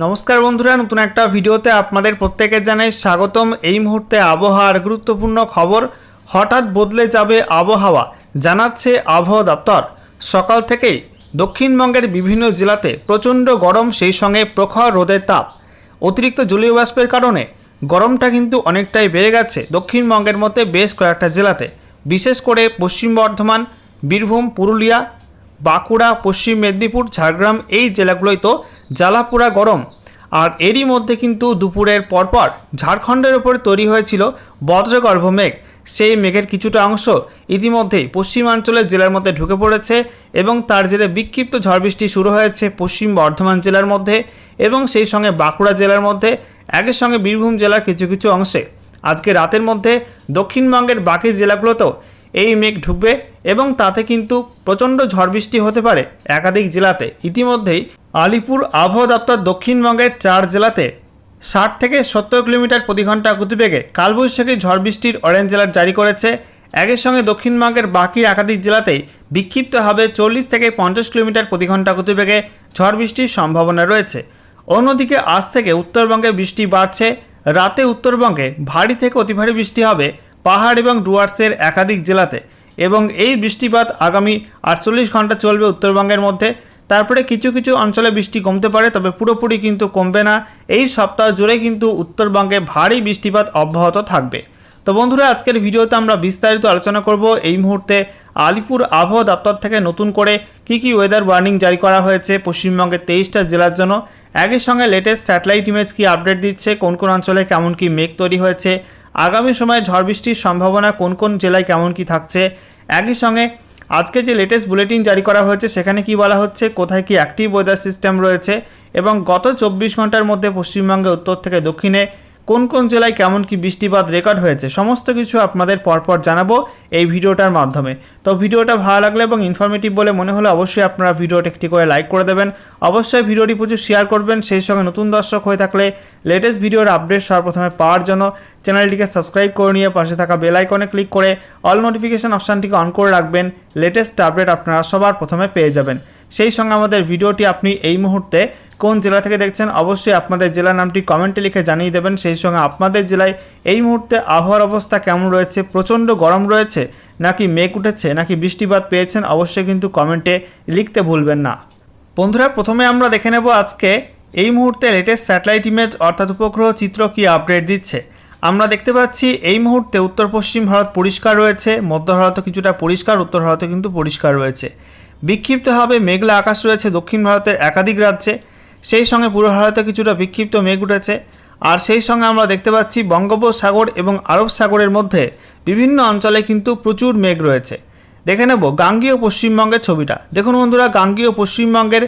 নমস্কার বন্ধুরা, নতুন একটা ভিডিওতে আপনাদের প্রত্যেকে জানাই স্বাগতম। এই মুহূর্তে আবহাওয়ার গুরুত্বপূর্ণ খবর। হঠাৎ বদলে যাবে আবহাওয়া, জানাচ্ছে আবহাওয়া দপ্তর। সকাল থেকেই দক্ষিণবঙ্গের বিভিন্ন জেলাতে প্রচণ্ড গরম, সেই সঙ্গে প্রখর রোদের তাপ। অতিরিক্ত জলীয় বাষ্পের কারণে গরমটা কিন্তু অনেকটাই বেড়ে গেছে দক্ষিণবঙ্গের মধ্যে বেশ কয়েকটা জেলাতে, বিশেষ করে পশ্চিম বর্ধমান, বীরভূম, পুরুলিয়া, বাঁকুড়া, পশ্চিম মেদিনীপুর, ঝাড়গ্রাম এই জেলাগুলোই তো জ্বালাপোড়া গরম। আর এরই মধ্যে কিন্তু দুপুরের পরপর ঝাড়খণ্ডের ওপরে তৈরি হয়েছিল বজ্রগর্ভ মেঘ। সেই মেঘের কিছুটা অংশ ইতিমধ্যেই পশ্চিমাঞ্চলের জেলার মধ্যে ঢুকে পড়েছে এবং তার জেরে বিক্ষিপ্ত ঝড় বৃষ্টি শুরু হয়েছে পশ্চিম বর্ধমান জেলার মধ্যে এবং সেই সঙ্গে বাঁকুড়া জেলার মধ্যে, একই সঙ্গে বীরভূম জেলার কিছু কিছু অংশে। আজকে রাতের মধ্যে দক্ষিণবঙ্গের বাকি জেলাগুলোতেও এই মেঘ ঢুকবে এবং তাতে কিন্তু প্রচণ্ড ঝড় বৃষ্টি হতে পারে একাধিক জেলাতে। ইতিমধ্যেই আলিপুর আবহাওয়া দপ্তর দক্ষিণবঙ্গের 4 জেলাতে 60 থেকে 70 কিলোমিটার প্রতি ঘন্টা গতিবেগে কালবৈশাখী ঝড় বৃষ্টির অরেঞ্জ অ্যালার্ট জারি করেছে। একই সঙ্গে দক্ষিণবঙ্গের বাকি একাধিক জেলাতেই বিক্ষিপ্তভাবে 40 থেকে 50 কিলোমিটার প্রতি ঘন্টা গতিবেগে ঝড় বৃষ্টির সম্ভাবনা রয়েছে। অন্যদিকে আজ থেকে উত্তরবঙ্গে বৃষ্টি বাড়ছে। রাতে উত্তরবঙ্গে ভারী থেকে অতি ভারী বৃষ্টি হবে পাহাড় এবং ডুয়ার্সের একাধিক জেলাতে এবং এই বৃষ্টিপাত আগামী 48 ঘন্টা চলবে উত্তরবঙ্গের মধ্যে। তারপরে কিছু কিছু অঞ্চলে বৃষ্টি কমতে পারে, তবে পুরোপুরি কিন্তু কমবে না। এই সপ্তাহ জুড়ে কিন্তু উত্তরবঙ্গে ভারী বৃষ্টিপাত অব্যাহত থাকবে। তো বন্ধুরা, আজকের ভিডিওতে আমরা বিস্তারিত আলোচনা করব এই মুহূর্তে আলিপুর আবহাওয়া দপ্তর থেকে নতুন করে কি ওয়েদার ওয়ার্নিং জারি করা হয়েছে পশ্চিমবঙ্গের 23টা জেলার জন্য। একই সঙ্গে লেটেস্ট স্যাটেলাইট ইমেজ কি আপডেট দিচ্ছে, কোন কোন অঞ্চলে কেমন কি মেঘ তৈরি হয়েছে, আগামী সময়ে ঝড় বৃষ্টির সম্ভাবনা কোন কোন জেলায় কেমন কি থাকছে। একই সঙ্গে আজকে যে লেটেস্ট বুলেটিন জারি করা হয়েছে সেখানে কি বলা হচ্ছে, কোথায় কি অ্যাক্টিভ ওয়েদার সিস্টেম রয়েছে এবং গত 24 ঘন্টার মধ্যে পশ্চিমবঙ্গে উত্তর থেকে দক্ষিণে কোন কোন জেলায় কেমন কি বৃষ্টিপাত রেকর্ড হয়েছে, সমস্ত কিছু আপনাদের পরপর জানাবো এই ভিডিওটার মাধ্যমে। তো ভিডিওটা ভালো লাগলে এবং ইনফরমেটিভ বলে মনে হলে অবশ্যই আপনারা ভিডিওটা একটি করে লাইক করে দেবেন। অবশ্যই ভিডিওটি প্রচুর শেয়ার করবেন। সেই সঙ্গে নতুন দর্শক হয়ে থাকলে লেটেস্ট ভিডিওর আপডেট সর্বপ্রথমে পাওয়ার জন্য চ্যানেলটিকে সাবস্ক্রাইব করে নিয়ে পাশে থাকা বেল আইকনে ক্লিক করে অল নোটিফিকেশন অপশানটিকে অন করে রাখবেন। লেটেস্ট আপডেট আপনারা সবার প্রথমে পেয়ে যাবেন। সেই সঙ্গে আমাদের ভিডিওটি আপনি এই মুহূর্তে কোন জেলা থেকে দেখছেন অবশ্যই আপনাদের জেলার নামটি কমেন্টে লিখে জানিয়ে দেবেন। সেই সঙ্গে আপনাদের জেলায় এই মুহূর্তে আবহাওয়ার অবস্থা কেমন রয়েছে, প্রচণ্ড গরম রয়েছে নাকি মেঘ উঠেছে নাকি বৃষ্টিপাত পেয়েছেন, অবশ্যই কিন্তু কমেন্টে লিখতে ভুলবেন না। বন্ধুরা, প্রথমে আমরা দেখে নেব আজকে এই মুহূর্তে লেটেস্ট স্যাটেলাইট ইমেজ অর্থাৎ উপগ্রহ চিত্র কি আপডেট দিচ্ছে। আমরা দেখতে পাচ্ছি এই মুহূর্তে উত্তর পশ্চিম ভারত পরিষ্কার রয়েছে, মধ্য ভারত কিছুটা পরিষ্কার, উত্তর ভারতে কিন্তু পরিষ্কার রয়েছে। বিক্ষিপ্তভাবে মেঘলা আকাশ রয়েছে দক্ষিণ ভারতের একাধিক রাজ্যে, সেই সঙ্গে পূর্ব ভারতে কিছুটা বিক্ষিপ্ত মেঘ উঠেছে। আর সেই সঙ্গে আমরা দেখতে পাচ্ছি বঙ্গোপসাগর এবং আরব সাগরের মধ্যে বিভিন্ন অঞ্চলে কিন্তু প্রচুর মেঘ রয়েছে। দেখে নেব গাঙ্গেয় পশ্চিমবঙ্গের ছবিটা। দেখুন বন্ধুরা, গাঙ্গেয় পশ্চিমবঙ্গের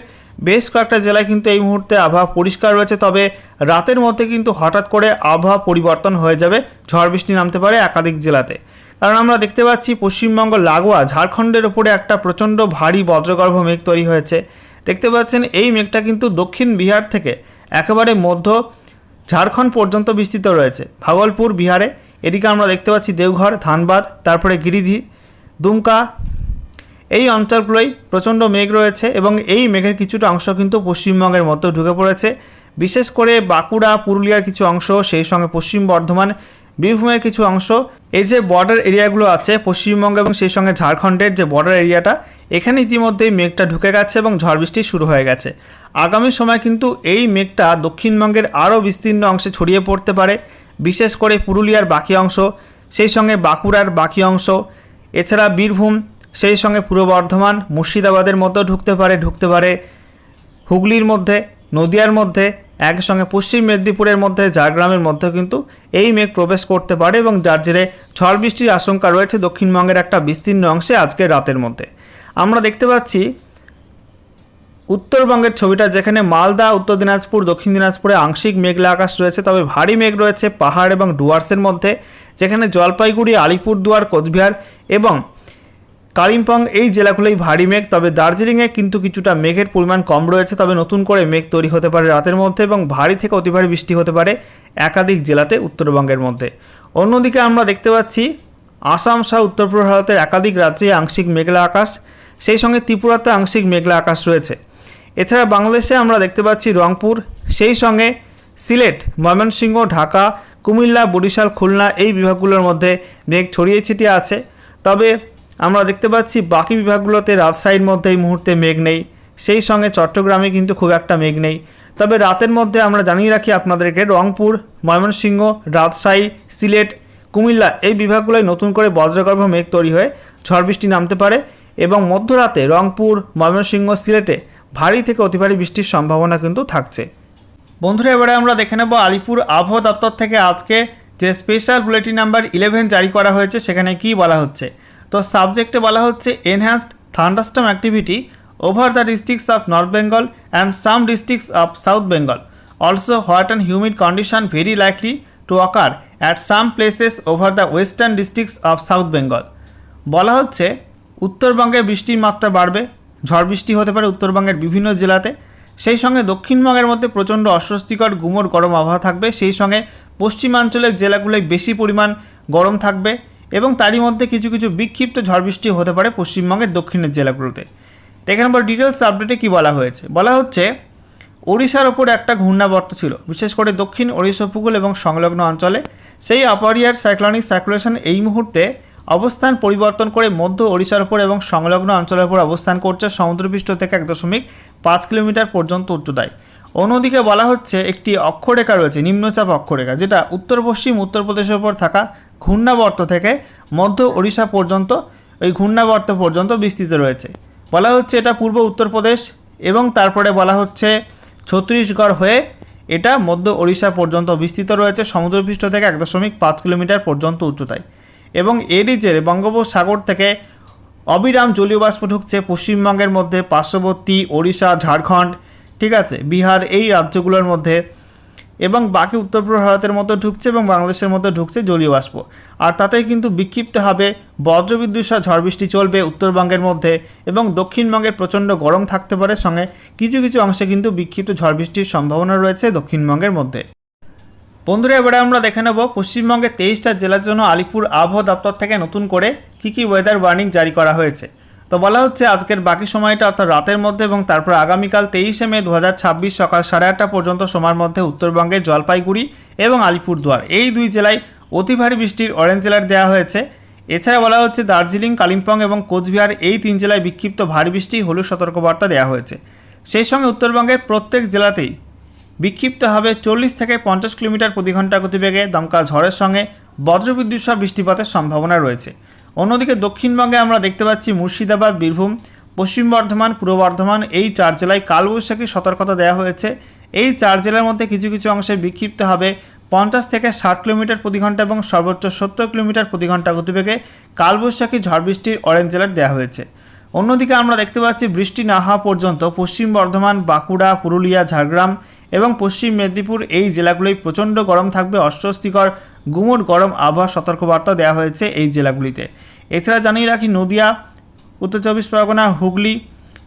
বেশ কয়েকটা জেলায় কিন্তু এই মুহূর্তে আবহাওয়া পরিষ্কার রয়েছে, তবে রাতের মধ্যে কিন্তু হঠাৎ করে আবহাওয়া পরিবর্তন হয়ে যাবে, ঝড় বৃষ্টি নামতে পারে একাধিক জেলাতে। কারণ আমরা দেখতে পাচ্ছি পশ্চিমবঙ্গ লাগোয়া ঝাড়খণ্ডের ওপরে একটা প্রচণ্ড ভারী বজ্রগর্ভ মেঘ তৈরি হয়েছে। দেখতে পাচ্ছেন এই মেঘটা কিন্তু দক্ষিণ বিহার থেকে একেবারে মধ্য ঝাড়খণ্ড পর্যন্ত বিস্তৃত রয়েছে, ভাগলপুর বিহারে। এদিকে আমরা দেখতে পাচ্ছি দেওঘর, ধানবাদ, তারপরে গিরিধি, দুমকা, এই অঞ্চলগুলোই প্রচণ্ড মেঘ রয়েছে এবং এই মেঘের কিছুটা অংশ কিন্তু পশ্চিমবঙ্গের মধ্যে ঢুকে পড়েছে। বিশেষ করে বাঁকুড়া, পুরুলিয়ার কিছু অংশ, সেই সঙ্গে পশ্চিম বর্ধমান, বীরভূমের কিছু অংশ, এই যে বর্ডার এরিয়াগুলো আছে পশ্চিমবঙ্গ এবং সেই সঙ্গে ঝাড়খণ্ডের যে বর্ডার এরিয়াটা, এখানে ইতিমধ্যেই মেঘটা ঢুকে গেছে এবং ঝড় বৃষ্টি শুরু হয়ে গেছে। আগামী সময় কিন্তু এই মেঘটা দক্ষিণবঙ্গের আরও বিস্তীর্ণ অংশে ছড়িয়ে পড়তে পারে, বিশেষ করে পুরুলিয়ার বাকি অংশ, সেই সঙ্গে বাঁকুড়ার বাকি অংশ, এছাড়া বীরভূম, সেই সঙ্গে পূর্ব বর্ধমান, মুর্শিদাবাদের মধ্যেও ঢুকতে পারে হুগলির মধ্যে, নদিয়ার মধ্যে, একই সঙ্গে পশ্চিম মেদিনীপুরের মধ্যে, ঝাড়গ্রামের মধ্যে কিন্তু এই মেঘ প্রবেশ করতে পারে এবং যার জেরে ঝড় বৃষ্টির আশঙ্কা রয়েছে দক্ষিণবঙ্গের একটা বিস্তীর্ণ অংশে আজকের রাতের মধ্যে। আমরা দেখতে পাচ্ছি উত্তরবঙ্গের ছবিটা, যেখানে মালদা, উত্তর দিনাজপুর, দক্ষিণ দিনাজপুরে আংশিক মেঘলা আকাশ রয়েছে, তবে ভারী মেঘ রয়েছে পাহাড় এবং ডুয়ার্সের মধ্যে, যেখানে জলপাইগুড়ি, আলিপুরদুয়ার, কোচবিহার এবং কালিম্পং এই জেলাগুলোই ভারী মেঘ। তবে দার্জিলিংয়ে কিন্তু কিছুটা মেঘের পরিমাণ কম রয়েছে, তবে নতুন করে মেঘ তৈরি হতে পারে রাতের মধ্যে এবং ভারী থেকে অতি ভারী বৃষ্টি হতে পারে একাধিক জেলাতে উত্তরবঙ্গের মধ্যে। অন্যদিকে আমরা দেখতে পাচ্ছি আসাম সহ উত্তর পূর্ব ভারতের একাধিক রাজ্যে আংশিক মেঘলা আকাশ, সেই সঙ্গে ত্রিপুরাতে আংশিক মেঘলা আকাশ রয়েছে। এছাড়া বাংলাদেশে আমরা দেখতে পাচ্ছি রংপুর, সেই সঙ্গে সিলেট, ময়মনসিংহ, ঢাকা, কুমিল্লা, বরিশাল, খুলনা এই বিভাগগুলোর মধ্যে মেঘ ছড়িয়ে ছিটিয়ে আছে। তবে আমরা দেখতে পাচ্ছি বাকি বিভাগগুলোতে রাজশাহীর মধ্যে এই মুহূর্তে মেঘ নেই, সেই সঙ্গে চট্টগ্রামে কিন্তু খুব একটা মেঘ নেই। তবে রাতের মধ্যে আমরা জানিয়ে রাখি আপনাদেরকে রংপুর, ময়মনসিংহ, রাজশাহী, সিলেট, কুমিল্লা এই বিভাগগুলোয় নতুন করে বজ্রগর্ভ মেঘ তৈরি হয়ে ঝড় বৃষ্টি নামতে পারে এবং মধ্যরাতে রংপুর, ময়মনসিংহ, সিলেটে ভারী থেকে অতি ভারী বৃষ্টির সম্ভাবনা কিন্তু থাকছে। বন্ধুরা, এবারে আমরা দেখে নেব আলিপুর আবহাওয়া দপ্তর থেকে আজকে যে স্পেশাল বুলেটিন নাম্বার 11 জারি করা হয়েছে সেখানে কি বলা হচ্ছে। তো সাবজেক্টে বলা হচ্ছে enhanced thunderstorm activity over the districts of north Bengal and some districts of south Bengal, also hot and humid condition very likely to ochre at some places over the western districts of south Bengal. বলা হচ্ছে উত্তরবঙ্গে বৃষ্টির মাত্রা বাড়বে, ঝড় বৃষ্টি হতে পারে উত্তরবঙ্গের বিভিন্ন জেলাতে, সেই সঙ্গে দক্ষিণবঙ্গের মধ্যে প্রচণ্ড অস্বস্তিকর গুমোট গরম আবহাওয়া থাকবে, সেই সঙ্গে পশ্চিমাঞ্চলের জেলাগুলোয় বেশি পরিমাণ গরম থাকবে এবং তারই মধ্যে কিছু কিছু বিক্ষিপ্ত ঝড় বৃষ্টি হতে পারে পশ্চিমবঙ্গের দক্ষিণের জেলাগুলোতে। দেখে নম্বর ডিটেলস আপডেটে কী বলা হয়েছে। বলা হচ্ছে ওড়িশার ওপর একটা ঘূর্ণাবর্ত ছিল, বিশেষ করে দক্ষিণ ওড়িশা উপকূল এবং সংলগ্ন অঞ্চলে। সেই আপার এয়ার সাইক্লোনিক সার্কুলেশন এই মুহূর্তে অবস্থান পরিবর্তন করে মধ্য ওড়িশার উপর এবং সংলগ্ন অঞ্চলের উপর অবস্থান করছে সমুদ্রপৃষ্ঠ থেকে 1.5 কিলোমিটার পর্যন্ত উচ্চতায়। অন্যদিকে বলা হচ্ছে একটি অক্ষরেখা রয়েছে, নিম্নচাপ অক্ষরেখা, যেটা উত্তর পশ্চিম উত্তরপ্রদেশের উপর থাকা ঘূর্ণাবর্ত থেকে মধ্য ওড়িশা পর্যন্ত ওই ঘূর্ণাবর্ত পর্যন্ত বিস্তৃত রয়েছে। বলা হচ্ছে এটা পূর্ব উত্তরপ্রদেশ এবং তারপরে বলা হচ্ছে ছত্তিশগড় হয়ে এটা মধ্য ওড়িশা পর্যন্ত বিস্তৃত রয়েছে সমুদ্রপৃষ্ঠ থেকে 1.5 কিলোমিটার পর্যন্ত উচ্চতায়। এবং এরই জেরে বঙ্গোপসাগর থেকে অবিরাম জলীয় বাষ্প ঢুকছে পশ্চিমবঙ্গের মধ্যে, পার্শ্ববর্তী ওড়িশা, ঝাড়খণ্ড, ঠিক আছে, বিহার এই রাজ্যগুলোর মধ্যে এবং বাকি উত্তর পূর্ব ভারতের মধ্যে ঢুকছে এবং বাংলাদেশের মধ্যে ঢুকছে জলীয় বাষ্প। আর তাতেই কিন্তু বিক্ষিপ্তভাবে বজ্রবিদ্যুৎ সহ ঝড় বৃষ্টি চলবে উত্তরবঙ্গের মধ্যে এবং দক্ষিণবঙ্গে প্রচণ্ড গরম থাকতে পারে, সঙ্গে কিছু কিছু অংশে কিন্তু বিক্ষিপ্ত ঝড় বৃষ্টির সম্ভাবনা রয়েছে দক্ষিণবঙ্গের মধ্যে। বন্ধুরা, এবারে আমরা দেখে নেব পশ্চিমবঙ্গের 23টা জেলার জন্য আলিপুর আবহাওয়া দপ্তর থেকে নতুন করে কী ওয়েদার ওয়ার্নিং জারি করা হয়েছে। তো বলা হচ্ছে আজকের বাকি সময়টা অর্থাৎ রাতের মধ্যে এবং তারপর আগামীকাল 23শে মে 2026 সকাল 8:30 পর্যন্ত সময়ের মধ্যে উত্তরবঙ্গের জলপাইগুড়ি এবং আলিপুরদুয়ার এই দুই জেলায় অতি ভারী বৃষ্টির অরেঞ্জ অ্যালার্ট দেওয়া হয়েছে। এছাড়া বলা হচ্ছে দার্জিলিং, কালিম্পং এবং কোচবিহার এই 3 জেলায় বিক্ষিপ্ত ভারী বৃষ্টি হলুদ সতর্কবার্তা দেওয়া হয়েছে। সেই সঙ্গে উত্তরবঙ্গের প্রত্যেক জেলাতেই বিক্ষিপ্ত হবে 40 থেকে 50 কিলোমিটার প্রতি ঘন্টা গতিবেগে দমকা ঝড়ের সঙ্গে বজ্রবিদ্যুৎ সহ বৃষ্টিপাতের সম্ভাবনা রয়েছে। অন্যদিকে দক্ষিণবঙ্গে আমরা দেখতে পাচ্ছি মুর্শিদাবাদ, বীরভূম, পশ্চিম বর্ধমান, পূর্ব বর্ধমান এই 4 জেলায় কালবৈশাখী সতর্কতা দেওয়া হয়েছে। এই 4 জেলার মধ্যে কিছু কিছু অংশে বিক্ষিপ্ত হবে 50 থেকে 60 কিলোমিটার প্রতি ঘন্টা এবং সর্বোচ্চ 70 কিলোমিটার প্রতি ঘন্টা গতিবেগে কালবৈশাখী ঝড় বৃষ্টির অরেঞ্জ অ্যালার্ট দেওয়া হয়েছে। অন্যদিকে আমরা দেখতে পাচ্ছি বৃষ্টি না হওয়া পর্যন্ত পশ্চিম বর্ধমান, বাঁকুড়া, পুরুলিয়া, ঝাড়গ্রাম এবং পশ্চিম মেদিনীপুর এই জেলাগুলোয় প্রচণ্ড গরম থাকবে, অস্বস্তিকর গুমোট গরম আবহাওয়া সতর্কবার্তা দেওয়া হয়েছে এই জেলাগুলিতে। এছাড়া জানিয়ে রাখি নদিয়া, উত্তর 24 পরগনা, হুগলি,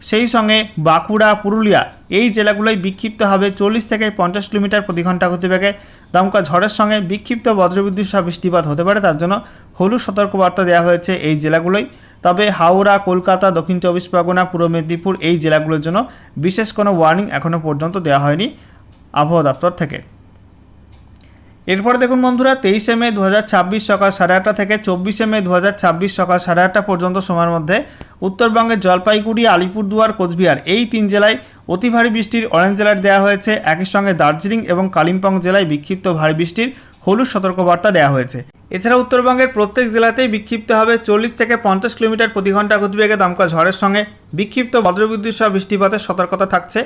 সেই সঙ্গে বাঁকুড়া, পুরুলিয়া এই জেলাগুলোয় বিক্ষিপ্ত হবে 40 থেকে 50 কিলোমিটার প্রতি ঘন্টা গতিবেগে দমকা ঝড়ের সঙ্গে বিক্ষিপ্ত বজ্রবিদ্যুৎ সহ বৃষ্টিপাত হতে পারে, তার জন্য হলুদ সতর্কবার্তা দেওয়া হয়েছে এই জেলাগুলোয়। তবে হাওড়া, কলকাতা, দক্ষিণ 24 পরগনা, পূর্ব মেদিনীপুর এই জেলাগুলোর জন্য বিশেষ কোনো ওয়ার্নিং এখনও পর্যন্ত দেওয়া হয়নি আবহাওয়া দপ্তর থেকে। এরপরে দেখুন বন্ধুরা, 23শে মে 2026 সকাল 8:30 থেকে 24শে মে 2026 সকাল 8:30 পর্যন্ত সময়ের মধ্যে উত্তরবঙ্গের জলপাইগুড়ি, আলিপুরদুয়ার, কোচবিহার এই 3 জেলায় অতি ভারী বৃষ্টির অরেঞ্জ অ্যালার্ট দেওয়া হয়েছে। একই সঙ্গে দার্জিলিং এবং কালিম্পং জেলায় বিক্ষিপ্ত ভারী বৃষ্টির হলুদ সতর্কবার্তা দেওয়া হয়েছে। এছাড়া উত্তরবঙ্গের প্রত্যেক জেলাতেই বিক্ষিপ্ত হবে 40 থেকে 50 কিলোমিটার প্রতি ঘন্টা গতিবেগে দমকা ঝড়ের সঙ্গে বিক্ষিপ্ত বজ্রবিদ্যুৎ সহ বৃষ্টিপাতের সতর্কতা থাকছে।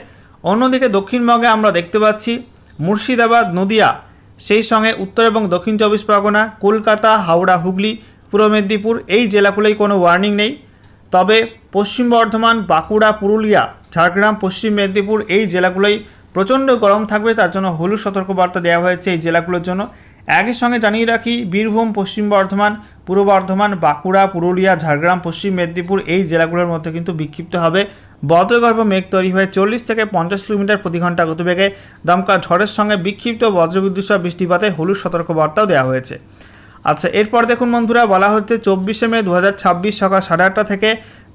অন্যদিকে দক্ষিণবঙ্গে আমরা দেখতে পাচ্ছি মুর্শিদাবাদ, নদিয়া, সেই সঙ্গে উত্তর এবং দক্ষিণ 24 পরগনা, কলকাতা, হাওড়া, হুগলি, পূর্ব মেদিনীপুর এই জেলাগুলোই কোনো ওয়ার্নিং নেই। তবে পশ্চিম বর্ধমান, বাঁকুড়া, পুরুলিয়া, ঝাড়গ্রাম, পশ্চিম মেদিনীপুর এই জেলাগুলোই প্রচণ্ড গরম থাকবে, তার জন্য হলুদ সতর্কবার্তা দেওয়া হয়েছে এই জেলাগুলোর জন্য। একই সঙ্গে জানিয়ে রাখি বীরভূম, পশ্চিম বর্ধমান, পূর্ব বর্ধমান, বাঁকুড়া, পুরুলিয়া, ঝাড়গ্রাম, পশ্চিম মেদিনীপুর এই জেলাগুলোর মধ্যে কিন্তু বিক্ষিপ্ত হবে বজ্রগর্ভ মেঘ তৈরি হয়ে 40 থেকে 50 কিলোমিটার প্রতি ঘন্টা গতিবেগে দমকা ঝড়ের সঙ্গে বিক্ষিপ্ত বজ্রবিদ্যুৎ সহ বৃষ্টিপাতে হলুদ সতর্কবার্তাও দেওয়া হয়েছে। আচ্ছা, এরপর দেখুন বন্ধুরা, বলা হচ্ছে 24শে মে 2026 সকাল 8:30 থেকে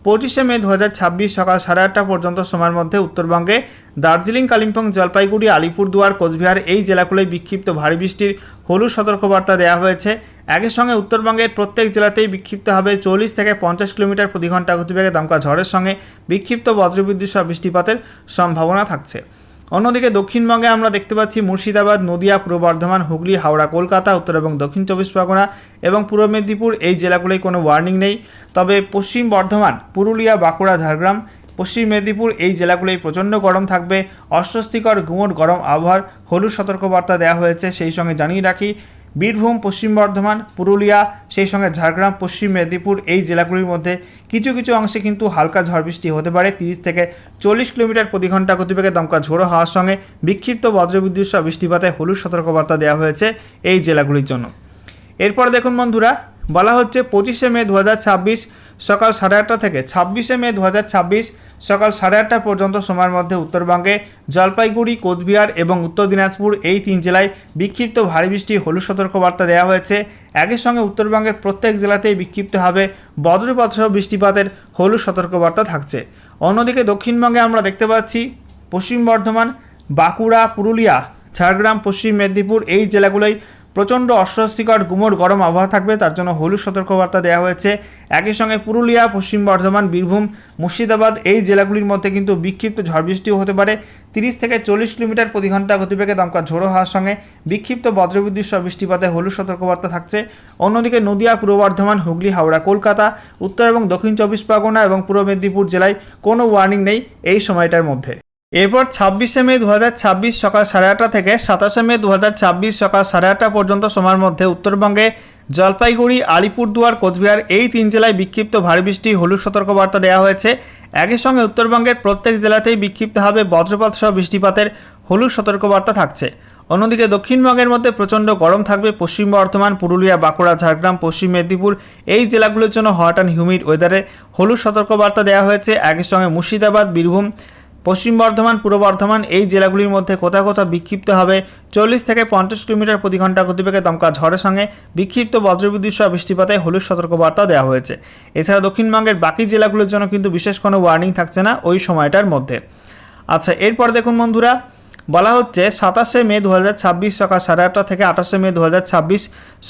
25শে মে 2026 সকাল 8:30 পর্যন্ত সময়ের মধ্যে উত্তরবঙ্গে দার্জিলিং, কালিম্পং, জলপাইগুড়ি, আলিপুরদুয়ার, কোচবিহার এই জেলাগুলোয় বিক্ষিপ্ত ভারী বৃষ্টির হলুদ সতর্কবার্তা দেওয়া হয়েছে। একই সঙ্গে উত্তরবঙ্গের প্রত্যেক জেলাতেই বিক্ষিপ্ত হবে 40 থেকে 50 কিলোমিটার প্রতি ঘন্টা গতিবেগে দমকা ঝড়ের সঙ্গে বিক্ষিপ্ত বজ্রবিদ্যুৎ সহ বৃষ্টিপাতের সম্ভাবনা থাকছে। অন্যদিকে দক্ষিণবঙ্গে আমরা দেখতে পাচ্ছি মুর্শিদাবাদ, নদিয়া, পূর্ব বর্ধমান, হুগলি, হাওড়া, কলকাতা, উত্তর এবং দক্ষিণ 24 পরগনা এবং পূর্ব মেদিনীপুর এই জেলাগুলোয় কোনো ওয়ার্নিং নেই। তবে পশ্চিম বর্ধমান, পুরুলিয়া, বাঁকুড়া, ঝাড়গ্রাম, পশ্চিম মেদিনীপুর এই জেলাগুলোয় প্রচণ্ড গরম থাকবে। অস্বস্তিকর গুমোট গরম আবহাওয়ার হলুদ সতর্কবার্তা দেওয়া হয়েছে। সেই সঙ্গে জানিয়ে রাখি, বীরভূম, পশ্চিম বর্ধমান, পুরুলিয়া, সেই সঙ্গে ঝাড়গ্রাম, পশ্চিম মেদিনীপুর এই জেলাগুলির মধ্যে কিছু কিছু অংশে কিন্তু হালকা ঝড় বৃষ্টি হতে পারে। 30 থেকে 40 কিলোমিটার প্রতি ঘন্টা গতিবেগে দমকা ঝোড়ো হওয়ার সঙ্গে বিক্ষিপ্ত বজ্রবিদ্যুৎ সহ বৃষ্টিপাতে হলুদ সতর্কবার্তা দেওয়া হয়েছে এই জেলাগুলির জন্য। এরপর দেখুন বন্ধুরা, বলা হচ্ছে 25শে মে 2026 সকাল 8:30 থেকে 26শে মে 2026 সকাল 8:30 পর্যন্ত সময়ের মধ্যে উত্তরবঙ্গে জলপাইগুড়ি, কোচবিহার এবং উত্তর দিনাজপুর এই 3 জেলায় বিক্ষিপ্ত ভারী বৃষ্টি হলুদ সতর্কবার্তা দেওয়া হয়েছে। একই সঙ্গে উত্তরবঙ্গের প্রত্যেক জেলাতেই বিক্ষিপ্ত হবে বজ্রপাত সহ বৃষ্টিপাতের হলুদ সতর্কবার্তা থাকছে। অন্যদিকে দক্ষিণবঙ্গে আমরা দেখতে পাচ্ছি পশ্চিম বর্ধমান, বাঁকুড়া, পুরুলিয়া, ঝাড়গ্রাম, পশ্চিম মেদিনীপুর এই জেলাগুলোয় প্রচণ্ড অস্বস্তিকর গুমোট গরম আবহাওয়া থাকবে, তার জন্য হলুদ সতর্কবার্তা দেওয়া হয়েছে। একই সঙ্গে পুরুলিয়া, পশ্চিম বর্ধমান, বীরভূম, মুর্শিদাবাদ এই জেলাগুলির মধ্যে কিন্তু বিক্ষিপ্ত ঝড় বৃষ্টিও হতে পারে। 30 থেকে 40 কিলোমিটার প্রতি ঘন্টা গতিবেগে দমকা ঝোড়ো হওয়ার সঙ্গে বিক্ষিপ্ত বজ্রবিদ্যুৎ সহ বৃষ্টিপাতে হলুদ সতর্কবার্তা থাকছে। অন্যদিকে নদিয়া, পূর্ব বর্ধমান, হুগলি, হাওড়া, কলকাতা, উত্তর এবং দক্ষিণ 24 পরগনা এবং পূর্ব মেদিনীপুর জেলায় কোনো ওয়ার্নিং নেই এই সময়টার মধ্যে। এরপর 26শে মে 2026 সকাল 8:30 থেকে 27শে মে 2026 সকাল 8:30 পর্যন্ত সময়ের মধ্যে উত্তরবঙ্গে জলপাইগুড়ি, আলিপুরদুয়ার, কোচবিহার এই 3 জেলায় বিক্ষিপ্ত ভারী বৃষ্টি হলুদ সতর্কবার্তা দেওয়া হয়েছে। একই সঙ্গে উত্তরবঙ্গের প্রত্যেক জেলাতেই বিক্ষিপ্ত হবে বজ্রপাত সহ বৃষ্টিপাতের হলুদ সতর্কবার্তা থাকছে। অন্যদিকে দক্ষিণবঙ্গের মধ্যে প্রচণ্ড গরম থাকবে। পশ্চিম বর্ধমান, পুরুলিয়া, বাঁকুড়া, ঝাড়গ্রাম, পশ্চিম মেদিনীপুর এই জেলাগুলোর জন্য হট অ্যান্ড হিউমিড ওয়েদারে হলুদ সতর্কবার্তা দেওয়া হয়েছে। একই সঙ্গে মুর্শিদাবাদ, বীরভূম, পশ্চিম বর্ধমান, পূর্ব বর্ধমান এই জেলাগুলির মধ্যে কোথাও কোথাও বিক্ষিপ্ত হবে 40 থেকে 50 কিলোমিটার প্রতি ঘন্টা গতিবেগে দমকা ঝড়ের সঙ্গে বিক্ষিপ্ত বজ্রবিদ্যুৎ সহ বৃষ্টিপাতে হলুদ সতর্কবার্তা দেওয়া হয়েছে। এছাড়া দক্ষিণবঙ্গের বাকি জেলাগুলোর জন্য কিন্তু বিশেষ কোনো ওয়ার্নিং থাকছে না ওই সময়টার মধ্যে। আচ্ছা, এরপর দেখুন বন্ধুরা, বলা হচ্ছে 27শে মে 2026 সকাল 8:30 থেকে 28শে মে 2026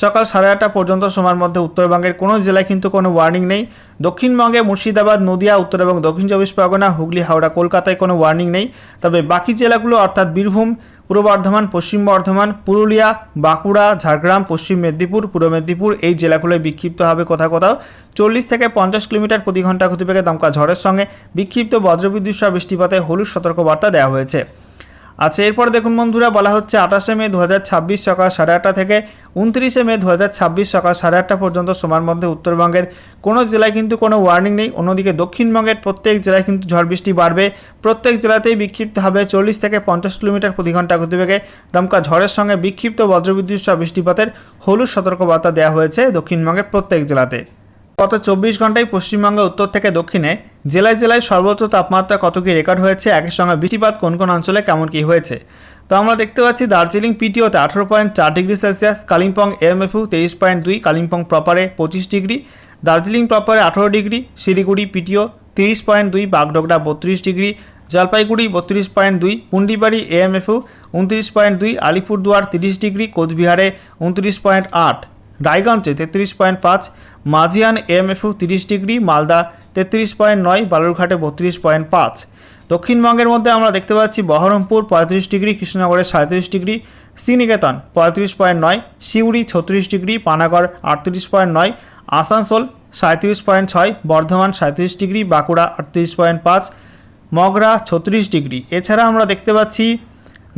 সকাল 8:30 পর্যন্ত সময়ের মধ্যে উত্তরবঙ্গের কোনো জেলায় কিন্তু কোনো ওয়ার্নিং নেই। দক্ষিণবঙ্গে মুর্শিদাবাদ, নদিয়া, উত্তর এবং দক্ষিণ 24 পরগনা, হুগলি, হাওড়া, কলকাতায় কোনো ওয়ার্নিং নেই। তবে বাকি জেলাগুলো অর্থাৎ বীরভূম, পূর্ব বর্ধমান, পশ্চিম বর্ধমান, পুরুলিয়া, বাঁকুড়া, ঝাড়গ্রাম, পশ্চিম মেদিনীপুর, পূর্ব মেদিনীপুর এই জেলাগুলোয় বিক্ষিপ্ত হবে কোথাও কোথাও 40 থেকে 50 কিলোমিটার প্রতি ঘন্টা গতিবেগে দমকা ঝড়ের সঙ্গে বিক্ষিপ্ত বজ্রবিদ্যুৎ সহ বৃষ্টিপাতে হলুদ সতর্কবার্তা দেওয়া হয়েছে। আচ্ছা, এরপর দেখুন বন্ধুরা, বলা হচ্ছে 28শে মে 2026 সকাল 8:30 থেকে 29শে মে 2026 সকাল 8:30 পর্যন্ত সময়ের মধ্যে উত্তরবঙ্গের কোনো জেলায় কিন্তু কোনো ওয়ার্নিং নেই। অন্যদিকে দক্ষিণবঙ্গের প্রত্যেক জেলায় কিন্তু ঝড় বৃষ্টি বাড়বে। প্রত্যেক জেলাতেই বিক্ষিপ্ত হবে 40 থেকে 50 কিলোমিটার প্রতি ঘন্টা গতিবেগে দমকা ঝড়ের সঙ্গে বিক্ষিপ্ত বজ্রবিদ্যুৎ সহ বৃষ্টিপাতের হলুদ সতর্কবার্তা দেওয়া হয়েছে দক্ষিণবঙ্গের প্রত্যেক জেলাতে। গত 24 ঘন্টায় পশ্চিমবঙ্গে উত্তর থেকে দক্ষিণে জেলায় জেলায় সর্বোচ্চ তাপমাত্রা কত কী রেকর্ড হয়েছে, একই সঙ্গে বৃষ্টিপাত কোন কোন অঞ্চলে কেমন কী হয়েছে। তো আমরা দেখতে পাচ্ছি দার্জিলিং পিটিওতে 18.4 degree Celsius, Kalimpong AMFU 23.2, Kalimpong প্রপারে 25 ডিগ্রি, দার্জিলিং প্রপারে 18 degree, Siliguri PTO 30.2, Bagdogra 32 degree, Jalpaiguri 32.2, Pundibari AMFU 29.2, Alipurduar 30 degree, কোচবিহারে 29.8, রায়গঞ্জে 33.5, মাঝিয়ান এএমএফইউ 30 ডিগ্রি, মালদা 33.9, বালুরঘাটে 32.5। দক্ষিণবঙ্গের মধ্যে আমরা দেখতে পাচ্ছি বহরমপুর 35 ডিগ্রি, কৃষ্ণনগরে 37 degree, Sriniketan 35.9, Suri 36 degree, Panagarh 38.9, Asansol 37.6, Bardhaman 37 degree, Bankura 38.5, Mogra 36 degree. এছাড়া আমরা দেখতে পাচ্ছি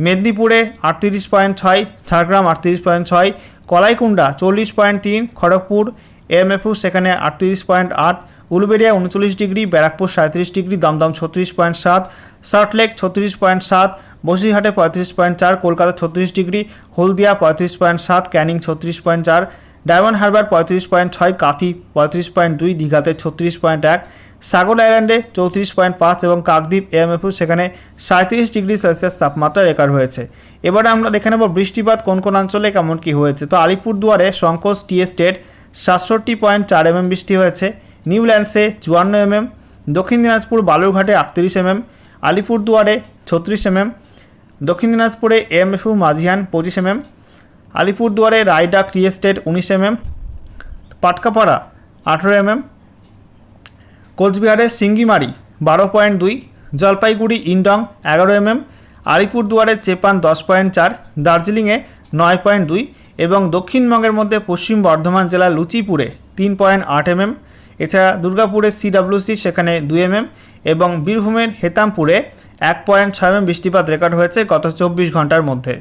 মেদিনীপুরে 38.6, ঝাড়গ্রাম 38.6, কলাইকুণ্ডা 40.3, খড়গপুর এএমএফইউ সেখানে 38.8, উলুবেড়িয়া 39 ডিগ্রি, ব্যারাকপুর 37 ডিগ্রি, দমদম 36.7, সল্টলেক 36.7, বসিরহাটে 35.4, কলকাতা 36 ডিগ্রি, হলদিয়া 35.7, ক্যানিং 36.4, ডায়মন্ড হারবার 35.6, কাথি 35.2, দীঘাতে 36.1, সাগর আইল্যান্ডে 34.5 এবং কাকদ্বীপ এএমএফইউ সেখানে 37 ডিগ্রি সেলসিয়াস তাপমাত্রা রেকর্ড হয়েছে। এবারে আমরা দেখে নেব বৃষ্টিপাত কোন কোন অঞ্চলে কেমন কী হয়েছে। তো আলিপুরদুয়ারে সংকোচ টি এস্টেট 67.4 mm বৃষ্টি হয়েছে, নিউল্যান্ডসে 54 mm, দক্ষিণ দিনাজপুর বালুরঘাটে 38 mm, আলিপুরদুয়ারে 36 mm, দক্ষিণ দিনাজপুরে এমএফইউ মাঝিয়ান 25 mm, আলিপুরদুয়ারে Raidak tea estate 19 mm, Patkapara 18 mm, কোচবিহারের সিঙ্গিমারি 12.2, জলপাইগুড়ি ইন্ডং 11 mm, আলিপুরদুয়ারে চেপান 10.4, দার্জিলিংয়ে 9.2 এবং দক্ষিণবঙ্গের মধ্যে পশ্চিম বর্ধমান জেলার লুচিপুরে 3.8 mm, এছাড়া দুর্গাপুরের সিডাব্লিউসি সেখানে 2 mm এবং বীরভূমের হেতামপুরে 1.6 mm বৃষ্টিপাত রেকর্ড হয়েছে গত 24 ঘন্টার মধ্যে।